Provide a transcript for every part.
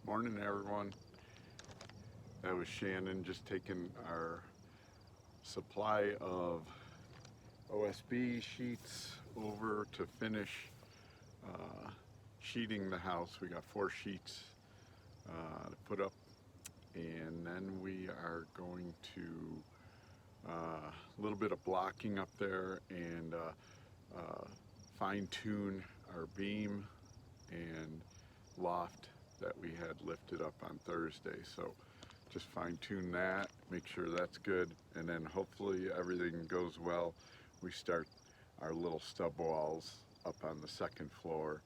Morning, everyone. That was Shannon just taking our supply of OSB sheets over to finish sheeting the house. We got 4 sheets to put up, and then we are going to a little bit of blocking up there and fine tune our beam and loft that we had lifted up on Thursday. So just fine tune that, make sure that's good, and then hopefully everything goes well. We start our little stub walls up on the second floor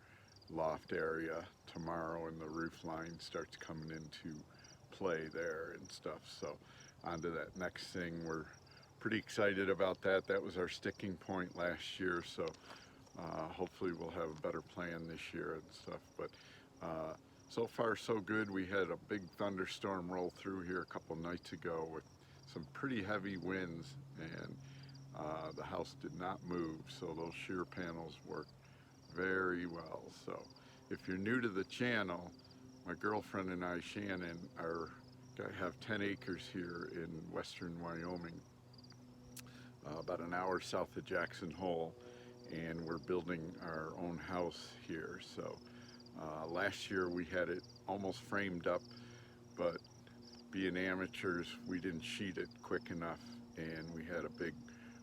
loft area tomorrow, and the roof line starts coming into play there and stuff. So on to that next thing. We're pretty excited about that. That was our sticking point last year, so hopefully we'll have a better plan this year and stuff. But so far so good. We had a big thunderstorm roll through here a couple nights ago with some pretty heavy winds, and the house did not move, so those shear panels worked very well. So if you're new to the channel, my girlfriend and I, Shannon, have 10 acres here in western Wyoming, about an hour south of Jackson Hole, and we're building our own house here. So last year we had it almost framed up, but being amateurs, we didn't sheet it quick enough, and we had a big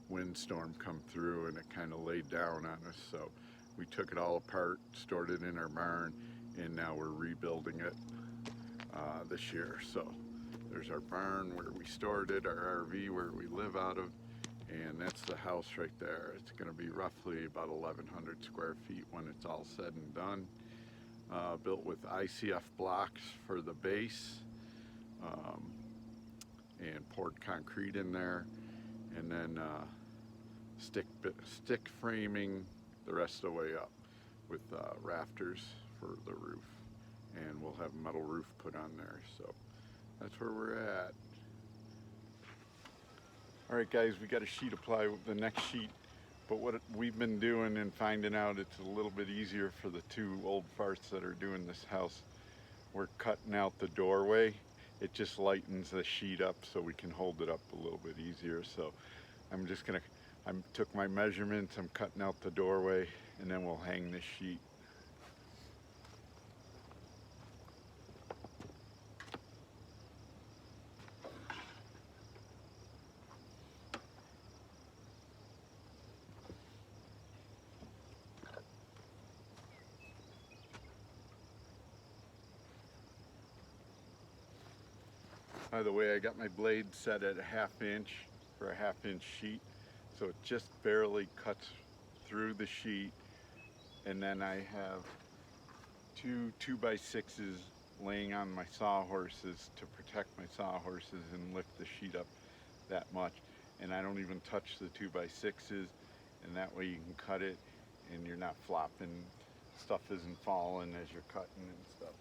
windstorm come through and it kind of laid down on us. So we took it all apart, stored it in our barn, and now we're rebuilding it this year. So there's our barn where we stored it, our RV where we live out of, and that's the house right there. It's going to be roughly about 1,100 square feet when it's all said and done. Built with ICF blocks for the base, and poured concrete in there, and then stick framing the rest of the way up with rafters for the roof, and we'll have a metal roof put on there. So that's where we're at. All right, guys, we got a sheet apply with the next sheet, but what we've been doing and finding out it's a little bit easier for the 2 old farts that are doing this house. We're cutting out the doorway. It just lightens the sheet up so we can hold it up a little bit easier. So I took my measurements, I'm cutting out the doorway, and then we'll hang this sheet. By the way, I got my blade set at a 1/2 inch for a 1/2 inch sheet, so it just barely cuts through the sheet. And then I have 2 2x6s laying on my sawhorses to protect my sawhorses and lift the sheet up that much. And I don't even touch the 2x6s, and that way you can cut it and you're not flopping, stuff isn't falling as you're cutting and stuff.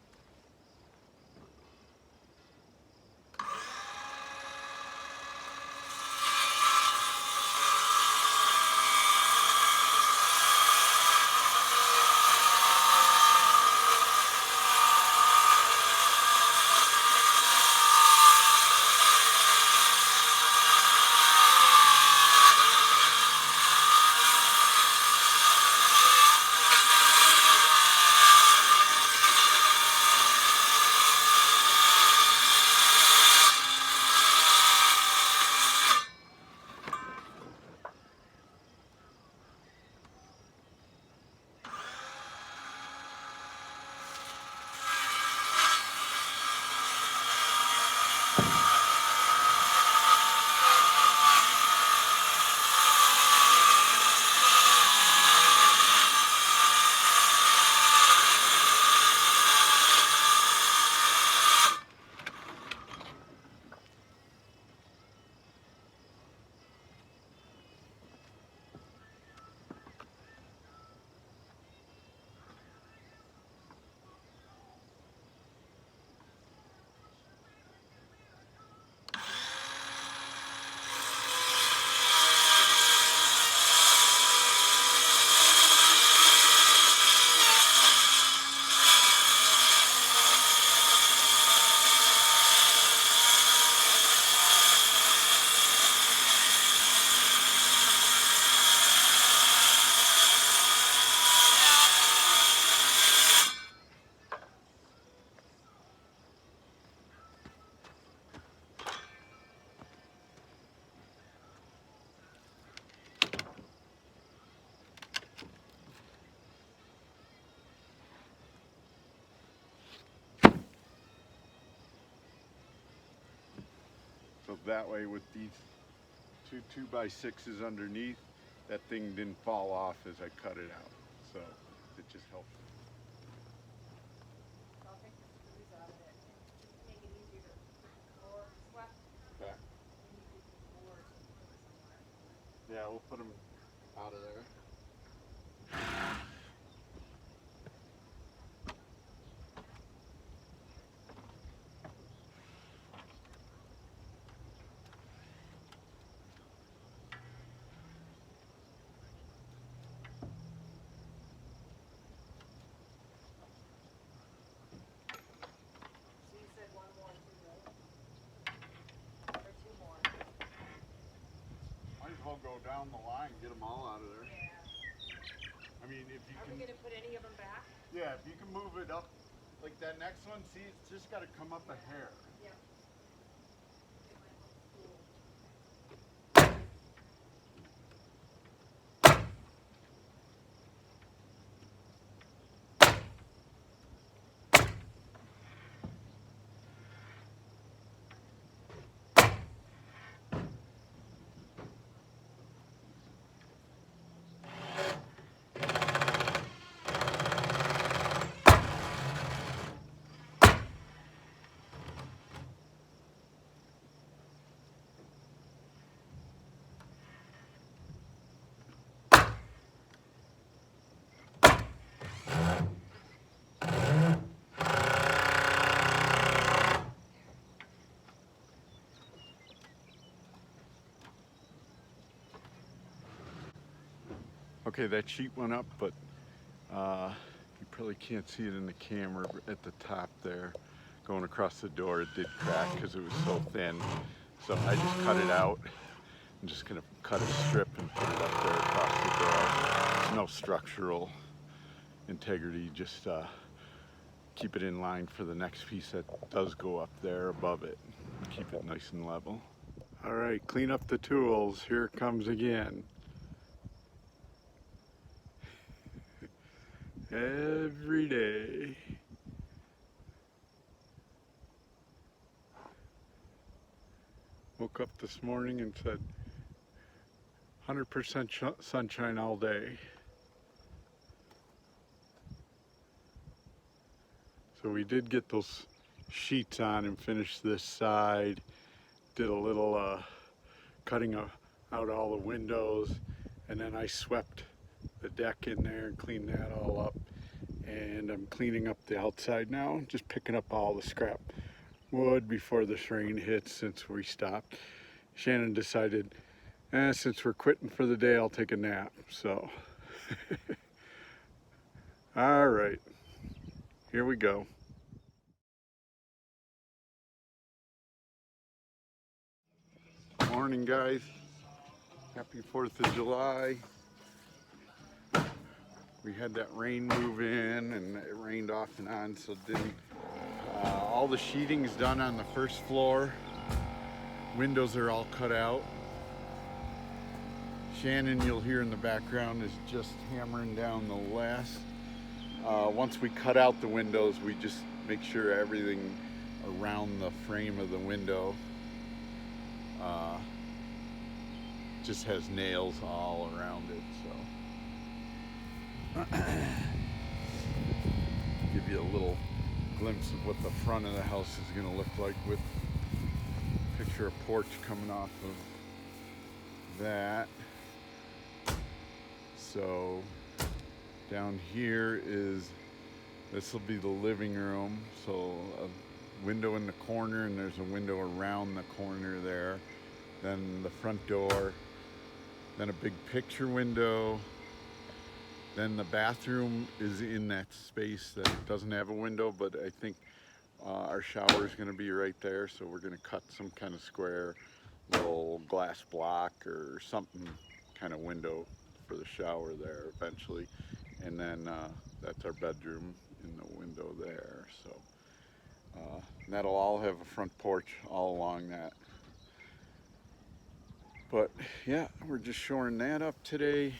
that way with these two 2x6s underneath, that thing didn't fall off as I cut it out. So it just helped. I'll take the screws out of it and make it easier to more swept. Okay. We need these boards and put it somewhere. Yeah, we'll put them out of there. So you said one more too, right? Or two more? Might as well go down the line, get them all out of there. Yeah. I mean, if you Are can. we gonna put any of them back? Yeah, if you can move it up, like that next one. See, it's just got to come up a hair. Yep. Okay, that sheet went up, but you probably can't see it in the camera at the top there. Going across the door, it did crack because it was so thin. So I just cut it out. I'm just gonna cut a strip and put it up there across the door. There's no structural integrity, just keep it in line for the next piece that does go up there above it. Keep it nice and level. All right, clean up the tools. Here it comes again. Every day. Woke up this morning and said 100% sunshine all day. So we did get those sheets on and finished this side. Did a little cutting out all the windows, and then I swept the deck in there and cleaned that all up. And I'm cleaning up the outside now, just picking up all the scrap wood before this rain hits since we stopped. Shannon decided, since we're quitting for the day, I'll take a nap, so. All right, here we go. Morning, guys. Happy 4th of July. We had that rain move in and it rained off and on, so it didn't. All the sheeting is done on the first floor. Windows are all cut out. Shannon, you'll hear in the background, is just hammering down the last. Once we cut out the windows, we just make sure everything around the frame of the window just has nails all around it, so. Give you a little glimpse of what the front of the house is going to look like with picture a porch coming off of that. So down here is, this will be the living room, so a window in the corner, and there's a window around the corner there, then the front door, then a big picture window, then the bathroom is in that space that doesn't have a window, but I think our shower is going to be right there, so we're going to cut some kind of square little glass block or something kind of window for the shower there eventually. And then that's our bedroom in the window there, so that'll all have a front porch all along that. But yeah, we're just shoring that up today,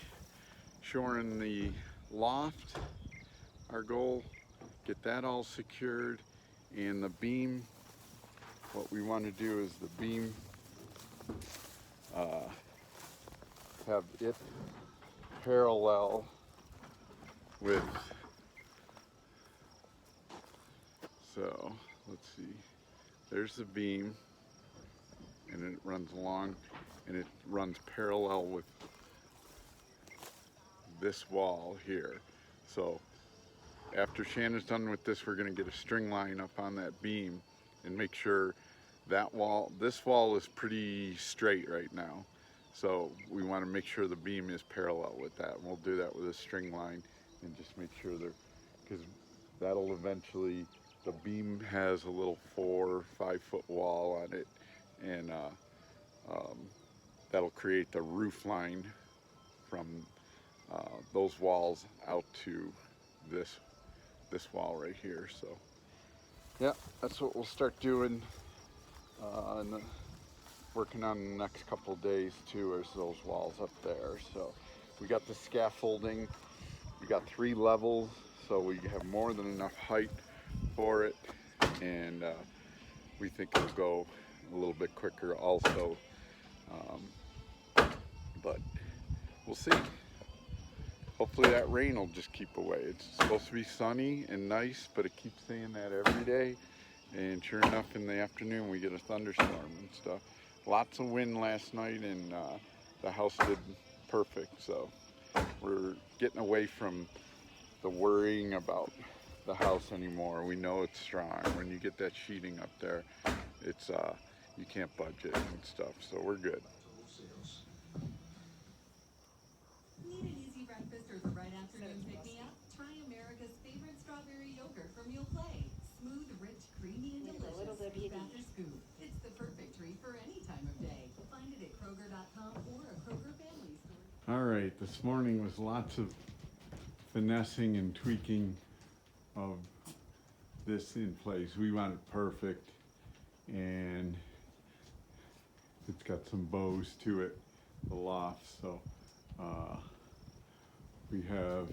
shoring the loft. Our goal, get that all secured, and the beam, what we want to do is the beam have it parallel with, so let's see, there's the beam, and it runs along, and it runs parallel with this wall here. So after Shannon's done with this, we're going to get a string line up on that beam and make sure that wall, this wall is pretty straight right now. So we want to make sure the beam is parallel with that. And we'll do that with a string line and just make sure they're, because that'll eventually, the beam has a little 4 or 5 foot wall on it, and that'll create the roof line from those walls out to this wall right here. So yeah, that's what we'll start doing and working on the next couple of days too, is those walls up there. So we got the scaffolding, we got 3 levels, so we have more than enough height for it, and we think it'll go a little bit quicker also, but we'll see. Hopefully that rain will just keep away. It's supposed to be sunny and nice, but it keeps saying that every day. And sure enough, in the afternoon we get a thunderstorm and stuff. Lots of wind last night, and the house did perfect. So we're getting away from the worrying about the house anymore. We know it's strong. When you get that sheeting up there, it's you can't budge it and stuff. So we're good. Need an easy breakfast or the right afternoon pick-me-up? Try America's favorite strawberry yogurt from Yoplait. Smooth, rich, creamy, and delicious. After scoop. It's the perfect treat for any time of day. Find it at Kroger.com or a Kroger family store. All right, this morning was lots of finessing and tweaking of this in place. We want it perfect, and it's got some bows to it, the loft. So we have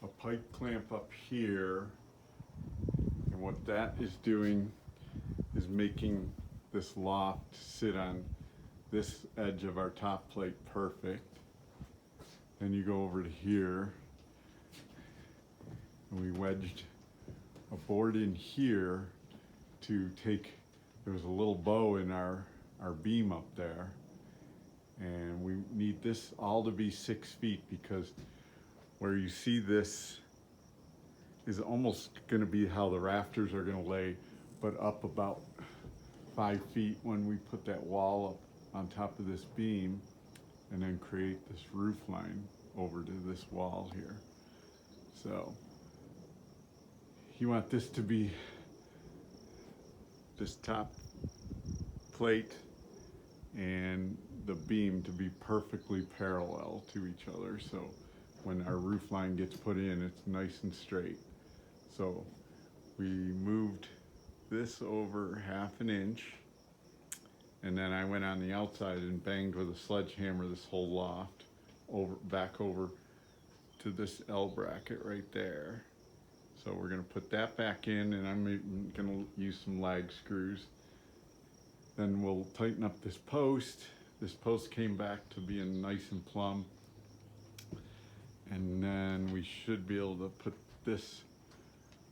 a pipe clamp up here, and what that is doing is making this loft sit on this edge of our top plate perfect. Then you go over to here, and we wedged a board in here to take, there was a little bow in our beam up there, and we need this all to be 6 feet, because where you see this is almost going to be how the rafters are going to lay, but up about 5 feet when we put that wall up on top of this beam, and then create this roof line over to this wall here. So you want this to be, this top plate and the beam to be perfectly parallel to each other, so when our roof line gets put in, it's nice and straight. So we moved this over 1/2 inch, and then I went on the outside and banged with a sledgehammer this whole loft back over to this L bracket right there. So we're going to put that back in, and I'm going to use some lag screws. Then we'll tighten up this post. This post came back to being nice and plumb, and then we should be able to put this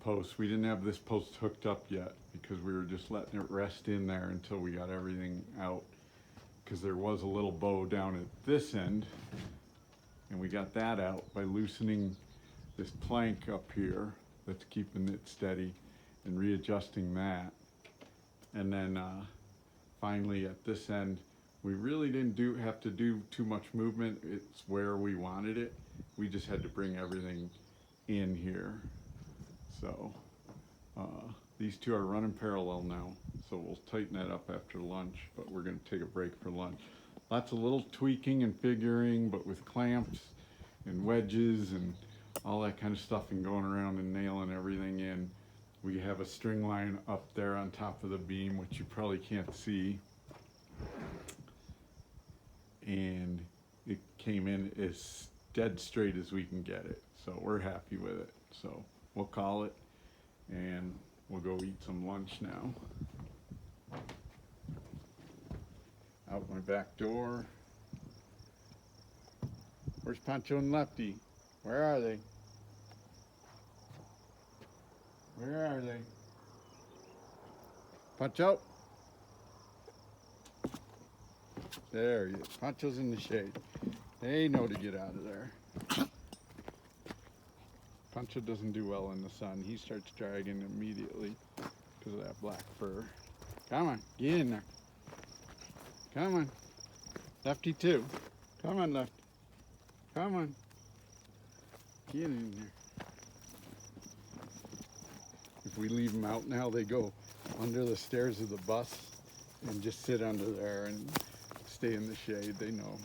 post. We didn't have this post hooked up yet because we were just letting it rest in there until we got everything out, because there was a little bow down at this end, and we got that out by loosening this plank up here that's keeping it steady and readjusting that. And then finally at this end, we really didn't have to do too much movement. It's where we wanted it. We just had to bring everything in here. So these two are running parallel now, so we'll tighten that up after lunch, but we're going to take a break for lunch. Lots of little tweaking and figuring, but with clamps and wedges and all that kind of stuff, and going around and nailing everything in. We have a string line up there on top of the beam, which you probably can't see, and it came in as dead straight as we can get it, so we're happy with it. So we'll call it, and we'll go eat some lunch now. out my back door. Where's Pancho and Lefty? Where are they? Where are they? Pancho? There he is. Pancho's in the shade. They know to get out of there. Pancho doesn't do well in the sun. He starts dragging immediately because of that black fur. Come on, get in there. Come on. Lefty too. Come on, Lefty. Come on. Get in there. If we leave them out now, they go under the stairs of the bus and just sit under there and stay in the shade. They know.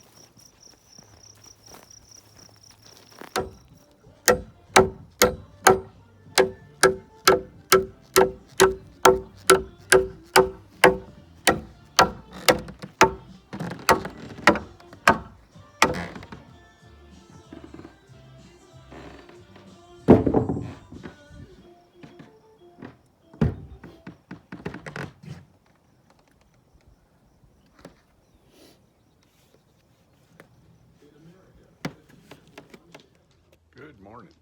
Good morning.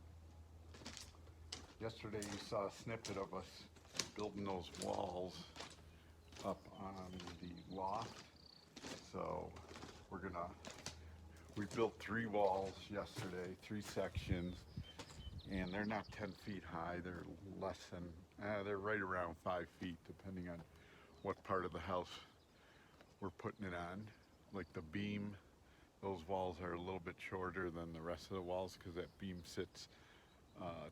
Yesterday you saw a snippet of us building those walls up on the loft. So we built 3 walls yesterday, 3 sections, and they're not 10 feet high. They're less than, they're right around 5 feet depending on what part of the house we're putting it on. Like the beam, those walls are a little bit shorter than the rest of the walls because that beam sits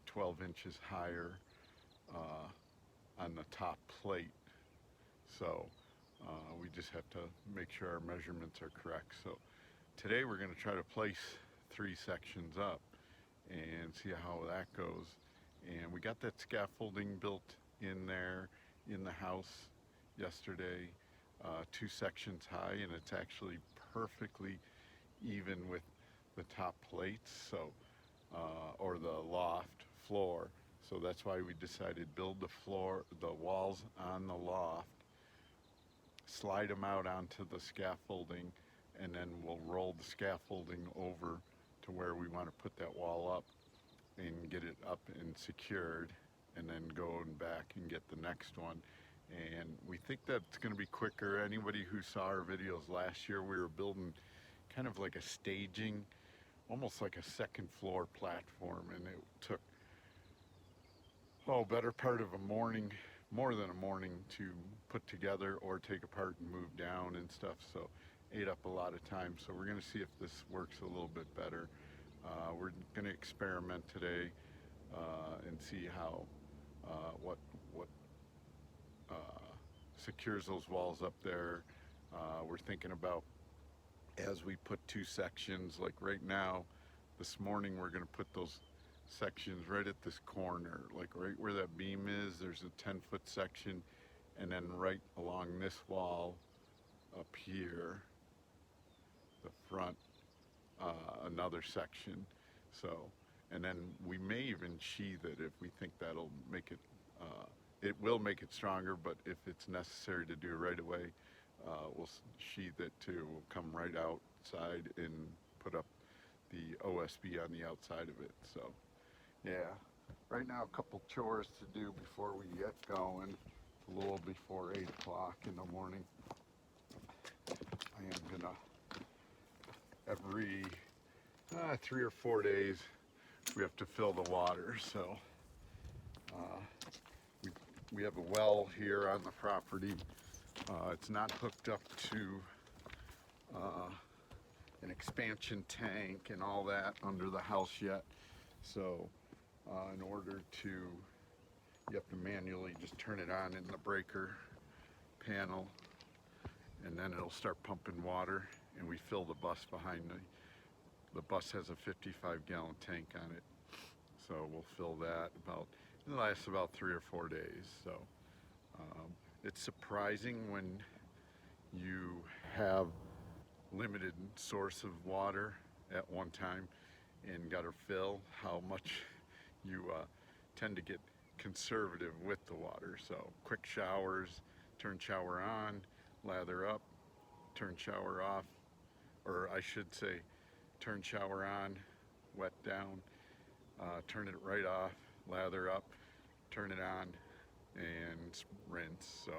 12 inches higher on the top plate. So we just have to make sure our measurements are correct. So today we're going to try to place 3 sections up and see how that goes. And we got that scaffolding built in there in the house yesterday, 2 sections high, and it's actually perfectly even with the top plates, so or the loft floor. So that's why we decided build the walls on the loft, slide them out onto the scaffolding, and then we'll roll the scaffolding over to where we want to put that wall up and get it up and secured, and then go back and get the next one. And we think that's going to be quicker. Anybody who saw our videos last year, we were building kind of like a staging, almost like a second floor platform, and it took better part of a morning, more than a morning, to put together or take apart and move down and stuff. So ate up a lot of time. So we're going to see if this works a little bit better. We're going to experiment today and see how what secures those walls up there. We're thinking about, as we put 2 sections, like right now, this morning we're going to put those sections right at this corner, like right where that beam is. There's a 10-foot section, and then right along this wall up here, the front, another section. So, and then we may even sheathe it if we think that'll make it, it will make it stronger, but if it's necessary to do it right away, we'll sheathe it too. We'll come right outside and put up the OSB on the outside of it. So yeah, right now a couple chores to do before we get going. A little before 8 o'clock in the morning. I am gonna, every 3 or 4 days we have to fill the water. So we have a well here on the property. It's not hooked up to an expansion tank and all that under the house yet. So in order to, you have to manually just turn it on in the breaker panel, and then it'll start pumping water, and we fill the bus behind the bus has a 55-gallon tank on it. So we'll fill that it lasts about 3 or 4 days. So it's surprising when you have limited source of water at one time and got to fill, how much you tend to get conservative with the water. So quick showers, turn shower on, lather up, turn shower off, or I should say turn shower on, wet down, turn it right off, lather up, turn it on, and rinse. So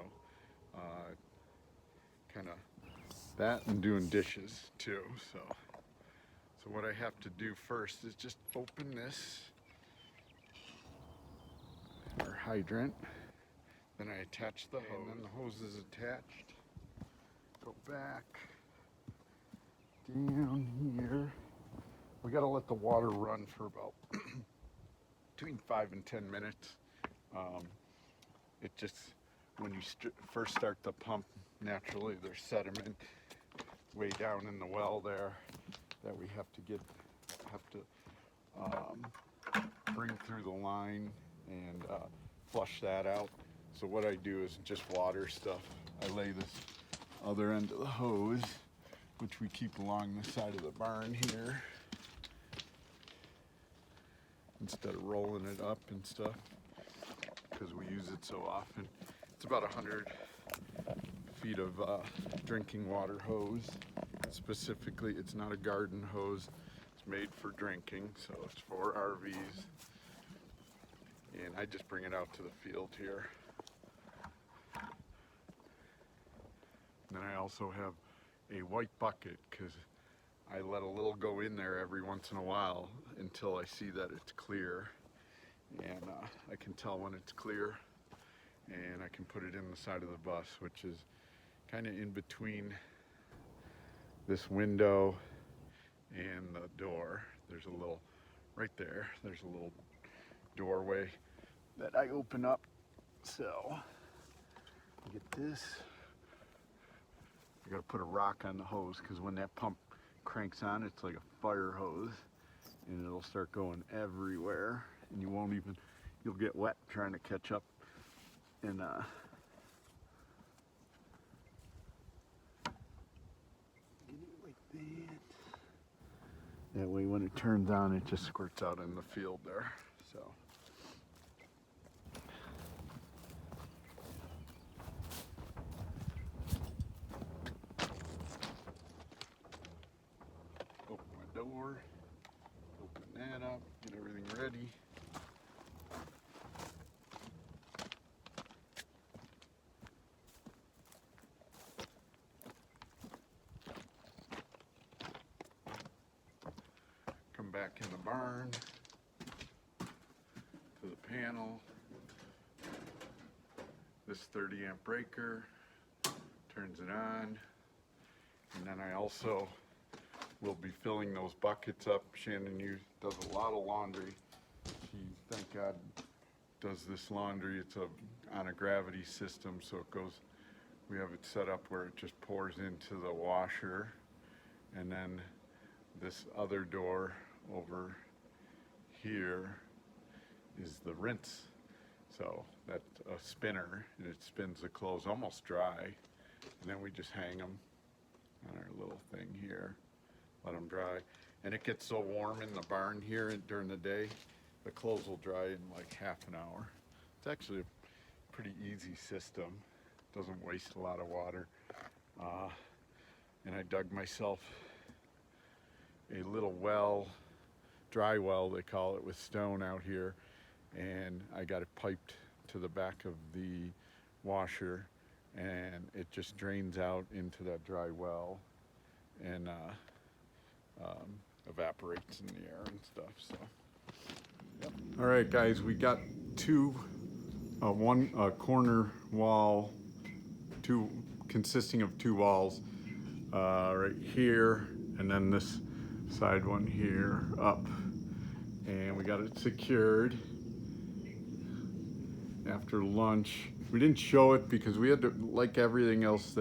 kind of that, and doing dishes too. So what I have to do first is just open this, our hydrant, then I attach the hose, and then the hose is attached. Go back down here. We got to let the water run for about between 5 and 10 minutes. It just, when you first start the pump, naturally there's sediment way down in the well there that we have to bring through the line and flush that out. So what I do is just water stuff. I lay this other end of the hose, which we keep along the side of the barn here, instead of rolling it up and stuff, because we use it so often. It's about 100 feet of drinking water hose. Specifically, it's not a garden hose. It's made for drinking, so it's for RVs. And I just bring it out to the field here. And then I also have a white bucket, because I let a little go in there every once in a while until I see that it's clear. And I can tell when it's clear, and I can put it in the side of the bus, which is kind of in between this window and the door. There's a little, right there, there's a little doorway that I open up. So get this. I gotta put a rock on the hose, because when that pump cranks on, it's like a fire hose, and it'll start going everywhere, and you won't even, you'll get wet trying to catch up. And get it like that. That way when it turns on, it just squirts out in the field there. So open my door, open that up, get everything ready. Come back in the barn to the panel. This 30 amp breaker turns it on, and then I also will be filling those buckets up. Shannon does a lot of laundry. She, thank God, does this laundry. It's on a gravity system, so it goes, we have it set up where it just pours into the washer, and then this other door over here is the rinse. So that's a spinner, and it spins the clothes almost dry, and then we just hang them on our little thing here, let them dry. And it gets so warm in the barn here during the day, the clothes will dry in like half an hour. It's actually a pretty easy system. Doesn't waste a lot of water. And I dug myself a little well, dry well they call it, with stone out here, and I got it piped to the back of the washer, and it just drains out into that dry well and evaporates in the air and stuff. So yep. All right guys, we got one corner wall, consisting of two walls, right here, and then this side one here up, and we got it secured. After lunch, we didn't show it because we had to, like everything else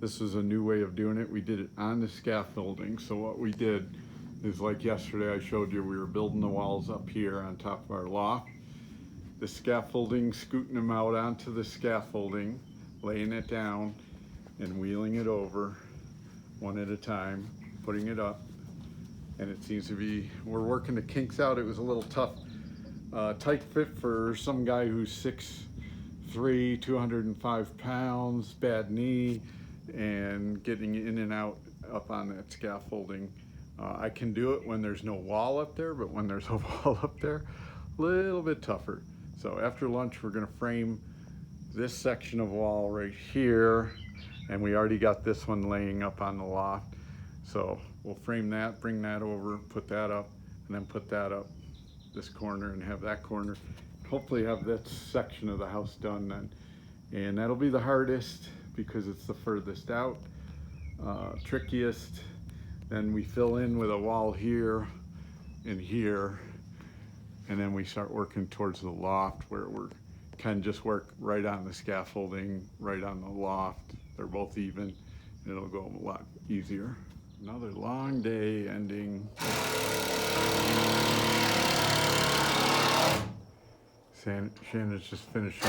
this was a new way of doing it, we did it on the scaffolding. So what we did is, like yesterday I showed you, we were building the walls up here on top of our loft, the scaffolding, scooting them out onto the scaffolding, laying it down and wheeling it over one at a time, putting it up. And it seems to be, we're working the kinks out. It was a little tough, tight fit for some guy who's 6'3", 205 pounds, bad knee. and getting in and out up on that scaffolding. I can do it when there's no wall up there, but when there's a wall up there, a little bit tougher. So after lunch, we're gonna frame this section of wall right here, and we already got this one laying up on the loft. So we'll frame that, bring that over, put that up, and then put that up this corner and have that corner. Hopefully have that section of the house done then. And that'll be the hardest because it's the furthest out, trickiest. Then we fill in with a wall here and here, and then we start working towards the loft where we're can just work right on the scaffolding, right on the loft. They're both even, and it'll go a lot easier. Another long day ending. Shannon's just finishing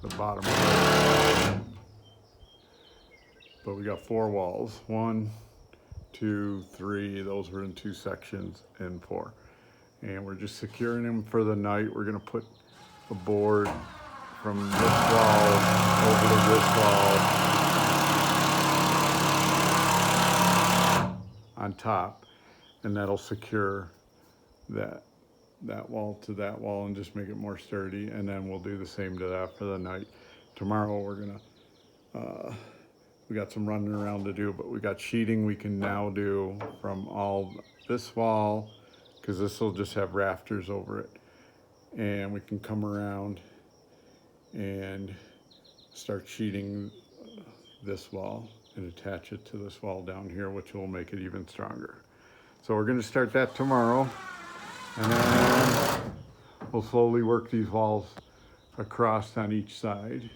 the bottom. But we got 4 walls. 1, 2, 3. Those were in 2 sections, and 4. And we're just securing them for the night. We're gonna put a board from this wall over to this wall on top, and that'll secure that wall to that wall and just make it more sturdy. And then we'll do the same to that for the night. Tomorrow we're gonna we got some running around to do, but we got sheeting we can now do from all this wall, because this will just have rafters over it, and we can come around and start sheeting this wall and attach it to this wall down here, which will make it even stronger. So we're going to start that tomorrow, and then we'll slowly work these walls across on each side.